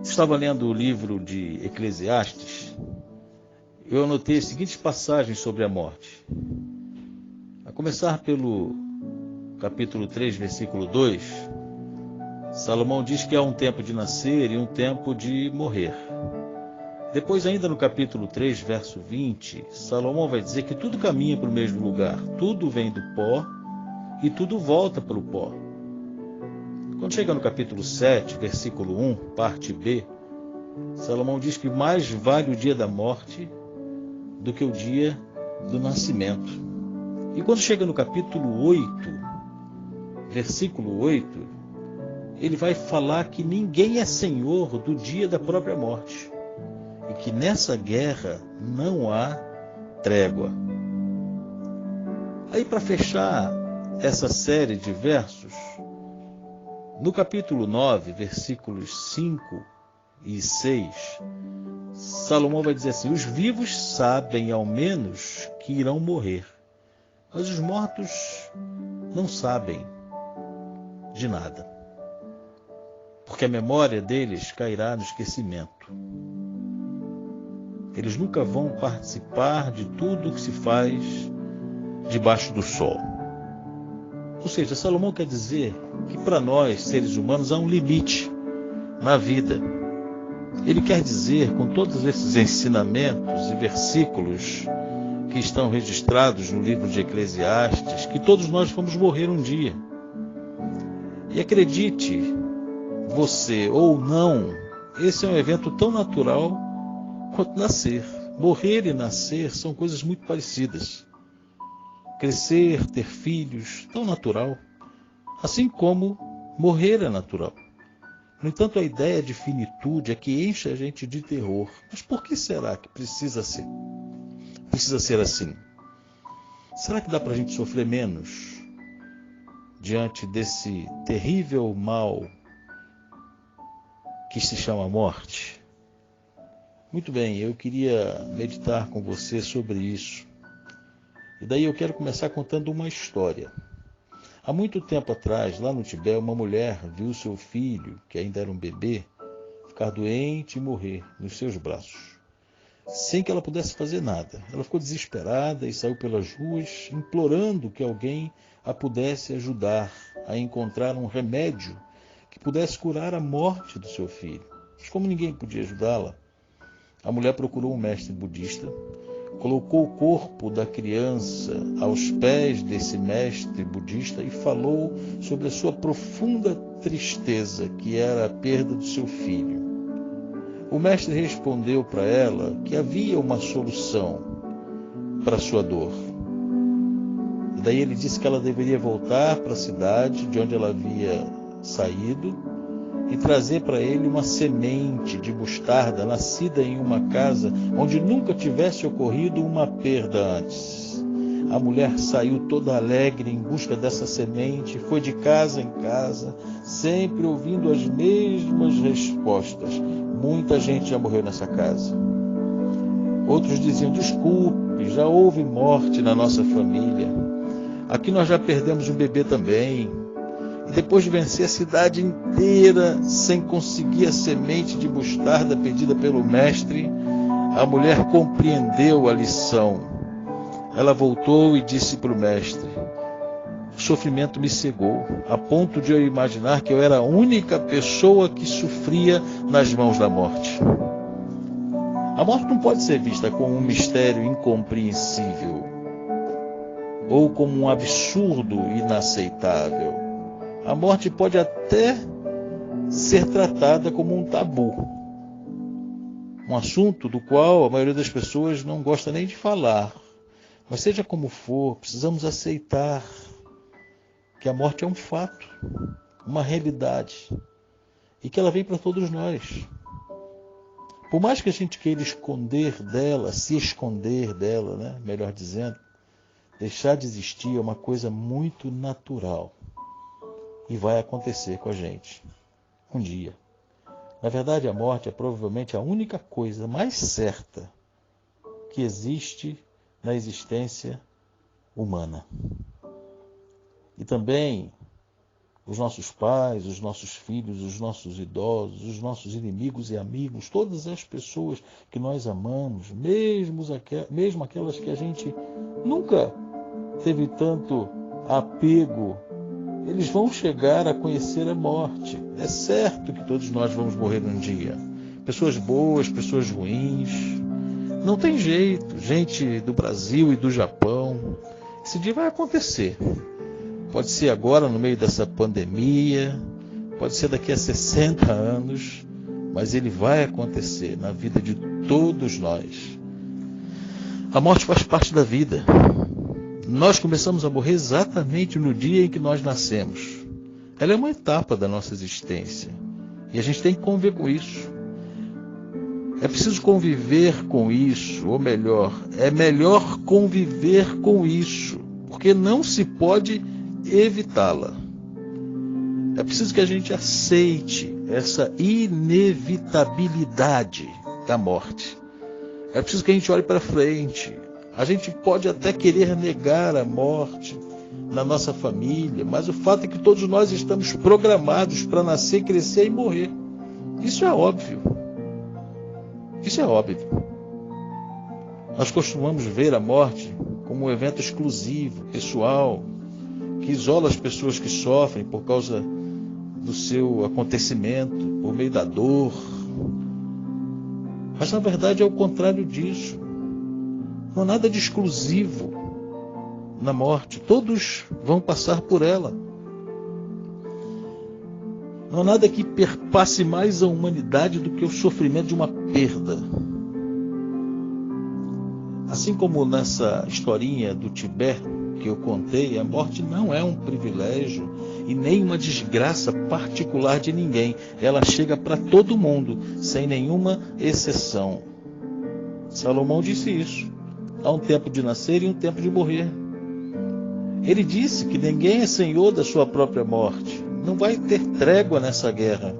Estava lendo o livro de Eclesiastes, eu anotei as seguintes passagens sobre a morte. A começar pelo capítulo 3, versículo 2, Salomão diz que há um tempo de nascer e um tempo de morrer. Depois, ainda no capítulo 3, verso 20, Salomão vai dizer que tudo caminha para o mesmo lugar, tudo vem do pó e tudo volta para o pó. Quando chega no capítulo 7, versículo 1, parte B, Salomão diz que mais vale o dia da morte do que o dia do nascimento. E quando chega no capítulo 8, versículo 8, ele vai falar que ninguém é senhor do dia da própria morte e que nessa guerra não há trégua. Aí, para fechar essa série de versos, no capítulo 9, versículos 5 e 6, Salomão vai dizer assim: os vivos sabem ao menos que irão morrer, mas os mortos não sabem de nada, porque a memória deles cairá no esquecimento. Eles nunca vão participar de tudo que se faz debaixo do sol. Ou seja, Salomão quer dizer que para nós, seres humanos, há um limite na vida. Ele quer dizer, com todos esses ensinamentos e versículos que estão registrados no livro de Eclesiastes, que todos nós vamos morrer um dia. E acredite, você ou não, esse é um evento tão natural quanto nascer. Morrer e nascer são coisas muito parecidas. Crescer, ter filhos, tão natural, assim como morrer é natural. No entanto, a ideia de finitude é que enche a gente de terror. Mas por que será que precisa ser assim? Será que dá para a gente sofrer menos diante desse terrível mal que se chama morte? Muito bem, eu queria meditar com você sobre isso. E daí eu quero começar contando uma história. Há muito tempo atrás, lá no Tibete, uma mulher viu seu filho, que ainda era um bebê, ficar doente e morrer nos seus braços, sem que ela pudesse fazer nada. Ela ficou desesperada e saiu pelas ruas, implorando que alguém a pudesse ajudar a encontrar um remédio que pudesse curar a morte do seu filho. Mas como ninguém podia ajudá-la, a mulher procurou um mestre budista, colocou o corpo da criança aos pés desse mestre budista e falou sobre a sua profunda tristeza, que era a perda do seu filho. O mestre respondeu para ela que havia uma solução para a sua dor. E daí ele disse que ela deveria voltar para a cidade de onde ela havia saído e trazer para ele uma semente de mostarda nascida em uma casa onde nunca tivesse ocorrido uma perda antes. A mulher saiu toda alegre em busca dessa semente, foi de casa em casa, sempre ouvindo as mesmas respostas. Muita gente já morreu nessa casa. Outros diziam: desculpe, já houve morte na nossa família. Aqui nós já perdemos um bebê também. E depois de vencer a cidade inteira sem conseguir a semente de mostarda pedida pelo mestre, a mulher compreendeu a lição. Ela voltou e disse para o mestre: o sofrimento me cegou, a ponto de eu imaginar que eu era a única pessoa que sofria nas mãos da morte. A morte não pode ser vista como um mistério incompreensível ou como um absurdo inaceitável. A morte pode até ser tratada como um tabu, um assunto do qual a maioria das pessoas não gosta nem de falar. Mas seja como for, precisamos aceitar que a morte é um fato, uma realidade, e que ela vem para todos nós. Por mais que a gente queira esconder dela, se esconder dela, né? Melhor dizendo, deixar de existir é uma coisa muito natural. E vai acontecer com a gente um dia. Na verdade, a morte é provavelmente a única coisa mais certa que existe na existência humana. E também, os nossos pais, os nossos filhos, os nossos idosos, os nossos inimigos e amigos, todas as pessoas que nós amamos, mesmo aquelas que a gente nunca teve tanto apego, eles vão chegar a conhecer a morte. É certo que todos nós vamos morrer um dia. Pessoas boas, pessoas ruins. Não tem jeito. Gente do Brasil e do Japão. Esse dia vai acontecer. Pode ser agora, no meio dessa pandemia. Pode ser daqui a 60 anos. Mas ele vai acontecer na vida de todos nós. A morte faz parte da vida. Nós começamos a morrer exatamente no dia em que nós nascemos. Ela é uma etapa da nossa existência. E a gente tem que conviver com isso. É preciso conviver com isso, ou melhor, é melhor conviver com isso, porque não se pode evitá-la. É preciso que a gente aceite essa inevitabilidade da morte. É preciso que a gente olhe para frente. A gente pode até querer negar a morte na nossa família, mas o fato é que todos nós estamos programados para nascer, crescer e morrer. Isso é óbvio. Isso é óbvio. Nós costumamos ver a morte como um evento exclusivo, pessoal, que isola as pessoas que sofrem por causa do seu acontecimento, por meio da dor. Mas na verdade é o contrário disso. Não há nada de exclusivo na morte. Todos vão passar por ela. Não há nada que perpasse mais a humanidade do que o sofrimento de uma perda. Assim como nessa historinha do Tibete que eu contei, a morte não é um privilégio e nem uma desgraça particular de ninguém. Ela chega para todo mundo, sem nenhuma exceção. Salomão disse isso. Há um tempo de nascer e um tempo de morrer. Ele disse que ninguém é senhor da sua própria morte. Não vai ter trégua nessa guerra.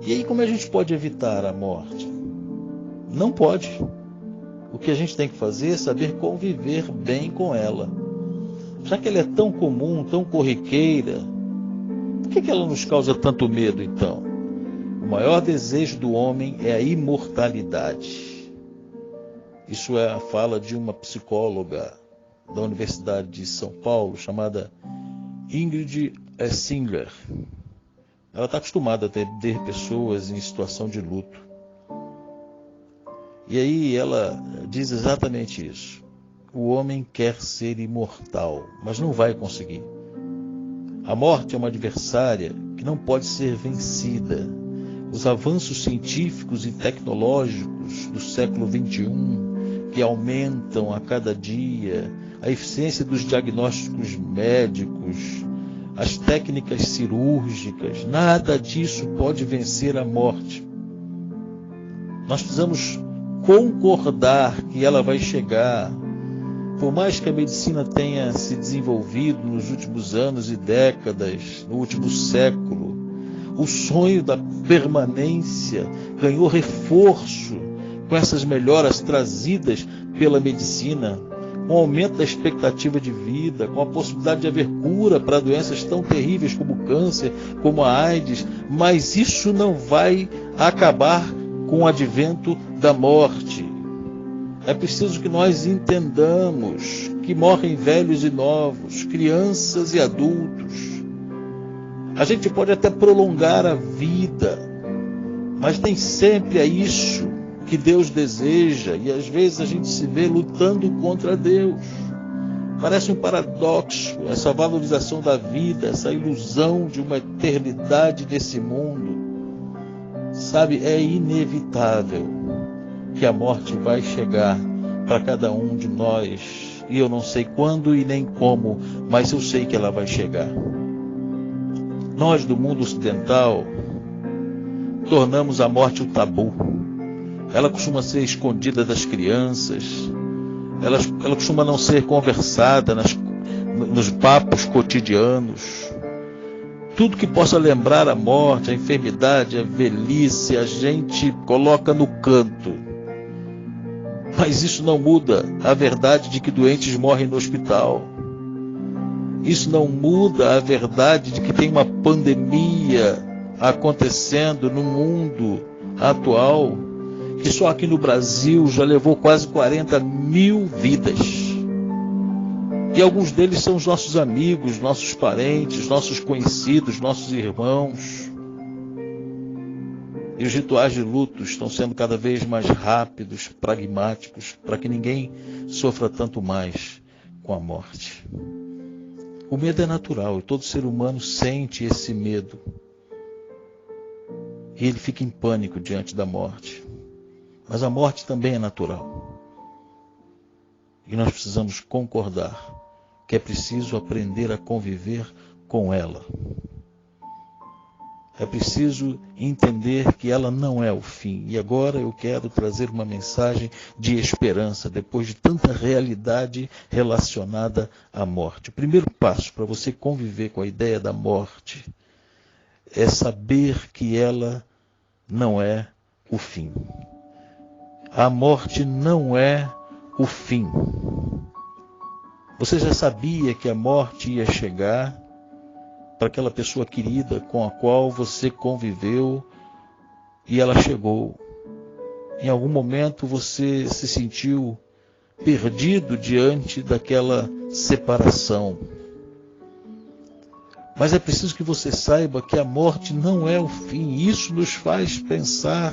E aí, como a gente pode evitar a morte? Não pode. O que a gente tem que fazer é saber conviver bem com ela. Já que ela é tão comum, tão corriqueira, por que ela nos causa tanto medo, então? O maior desejo do homem é a imortalidade. Isso é a fala de uma psicóloga da Universidade de São Paulo, chamada Ingrid Esslinger. Ela está acostumada a atender pessoas em situação de luto. E aí ela diz exatamente isso. O homem quer ser imortal, mas não vai conseguir. A morte é uma adversária que não pode ser vencida. Os avanços científicos e tecnológicos do século XXI, que aumentam a cada dia, a eficiência dos diagnósticos médicos, as técnicas cirúrgicas, nada disso pode vencer a morte. Nós precisamos concordar que ela vai chegar. Por mais que a medicina tenha se desenvolvido nos últimos anos e décadas, no último século, o sonho da permanência ganhou reforço com essas melhoras trazidas pela medicina, com o aumento da expectativa de vida, com a possibilidade de haver cura para doenças tão terríveis como o câncer, como a AIDS, mas isso não vai acabar com o advento da morte. É preciso que nós entendamos que morrem velhos e novos, crianças e adultos. A gente pode até prolongar a vida, mas nem sempre é isso que Deus deseja, e às vezes a gente se vê lutando contra Deus. Parece um paradoxo essa valorização da vida, essa ilusão de uma eternidade nesse mundo. Sabe, é inevitável que a morte vai chegar para cada um de nós, e eu não sei quando e nem como, mas eu sei que ela vai chegar. Nós do mundo ocidental tornamos a morte um tabu. Ela costuma ser escondida das crianças, ela costuma não ser conversada nos papos cotidianos. Tudo que possa lembrar a morte, a enfermidade, a velhice, a gente coloca no canto. Mas isso não muda a verdade de que doentes morrem no hospital. Isso não muda a verdade de que tem uma pandemia acontecendo no mundo atual, que só aqui no Brasil já levou quase 40 mil vidas. E alguns deles são os nossos amigos, nossos parentes, nossos conhecidos, nossos irmãos. E os rituais de luto estão sendo cada vez mais rápidos, pragmáticos, para que ninguém sofra tanto mais com a morte. O medo é natural e todo ser humano sente esse medo. E ele fica em pânico diante da morte. Mas a morte também é natural. E nós precisamos concordar que é preciso aprender a conviver com ela. É preciso entender que ela não é o fim. E agora eu quero trazer uma mensagem de esperança, depois de tanta realidade relacionada à morte. O primeiro passo para você conviver com a ideia da morte é saber que ela não é o fim. A morte não é o fim. Você já sabia que a morte ia chegar para aquela pessoa querida com a qual você conviveu e ela chegou. Em algum momento você se sentiu perdido diante daquela separação. Mas é preciso que você saiba que a morte não é o fim. Isso nos faz pensar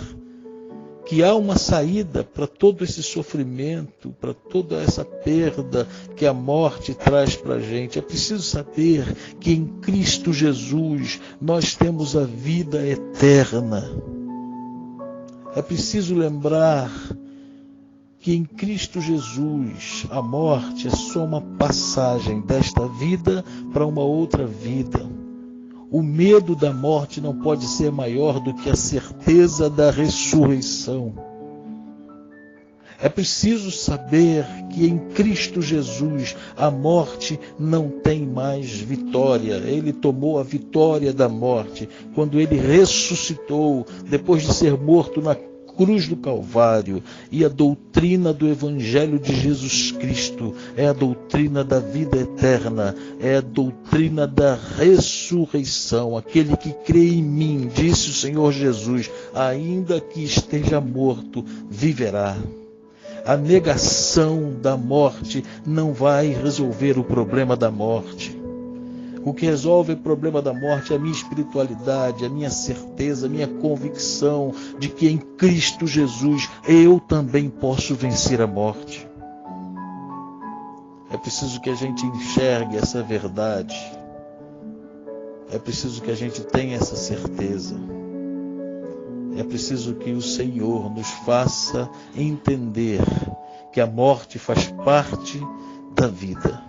que há uma saída para todo esse sofrimento, para toda essa perda que a morte traz para a gente. É preciso saber que em Cristo Jesus nós temos a vida eterna. É preciso lembrar que em Cristo Jesus a morte é só uma passagem desta vida para uma outra vida. O medo da morte não pode ser maior do que a certeza da ressurreição. É preciso saber que em Cristo Jesus a morte não tem mais vitória. Ele tomou a vitória da morte quando ele ressuscitou, depois de ser morto na cruz do Calvário. E a doutrina do Evangelho de Jesus Cristo é a doutrina da vida eterna, é a doutrina da ressurreição. Aquele que crê em mim, disse o Senhor Jesus, ainda que esteja morto, viverá. A negação da morte não vai resolver o problema da morte. O que resolve o problema da morte é a minha espiritualidade, a minha certeza, a minha convicção de que em Cristo Jesus eu também posso vencer a morte. É preciso que a gente enxergue essa verdade. É preciso que a gente tenha essa certeza. É preciso que o Senhor nos faça entender que a morte faz parte da vida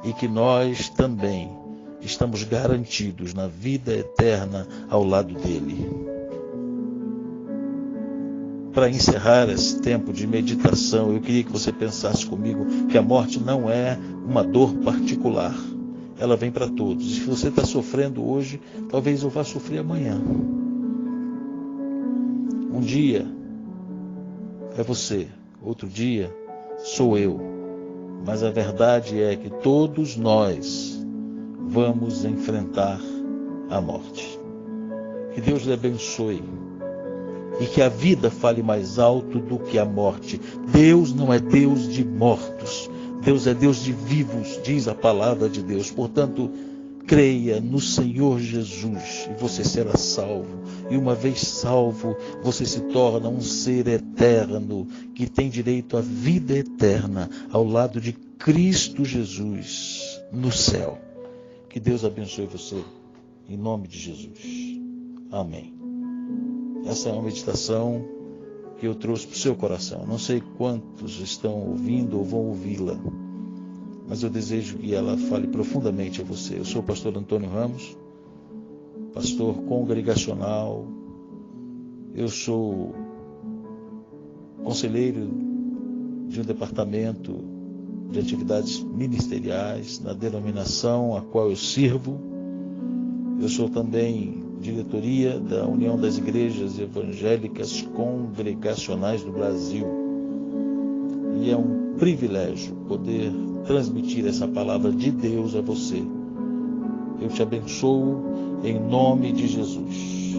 e que nós também estamos garantidos na vida eterna ao lado dele. Para encerrar esse tempo de meditação, eu queria que você pensasse comigo que a morte não é uma dor particular. Ela vem para todos. E se você está sofrendo hoje, talvez eu vá sofrer amanhã. Um dia é você, outro dia sou eu. Mas a verdade é que todos nós vamos enfrentar a morte. Que Deus lhe abençoe e que a vida fale mais alto do que a morte. Deus não é Deus de mortos, Deus é Deus de vivos, diz a palavra de Deus. Portanto, creia no Senhor Jesus e você será salvo. E uma vez salvo, você se torna um ser eterno que tem direito à vida eterna ao lado de Cristo Jesus no céu. Que Deus abençoe você em nome de Jesus. Amém. Essa é uma meditação que eu trouxe para o seu coração. Não sei quantos estão ouvindo ou vão ouvi-la, mas eu desejo que ela fale profundamente a você. Eu sou o pastor Antônio Ramos, pastor congregacional. Eu sou conselheiro de um departamento de atividades ministeriais na denominação a qual eu sirvo. Eu sou também diretoria da União das Igrejas Evangélicas Congregacionais do Brasil. E é um privilégio poder transmitir essa palavra de Deus a você. Eu te abençoo em nome de Jesus.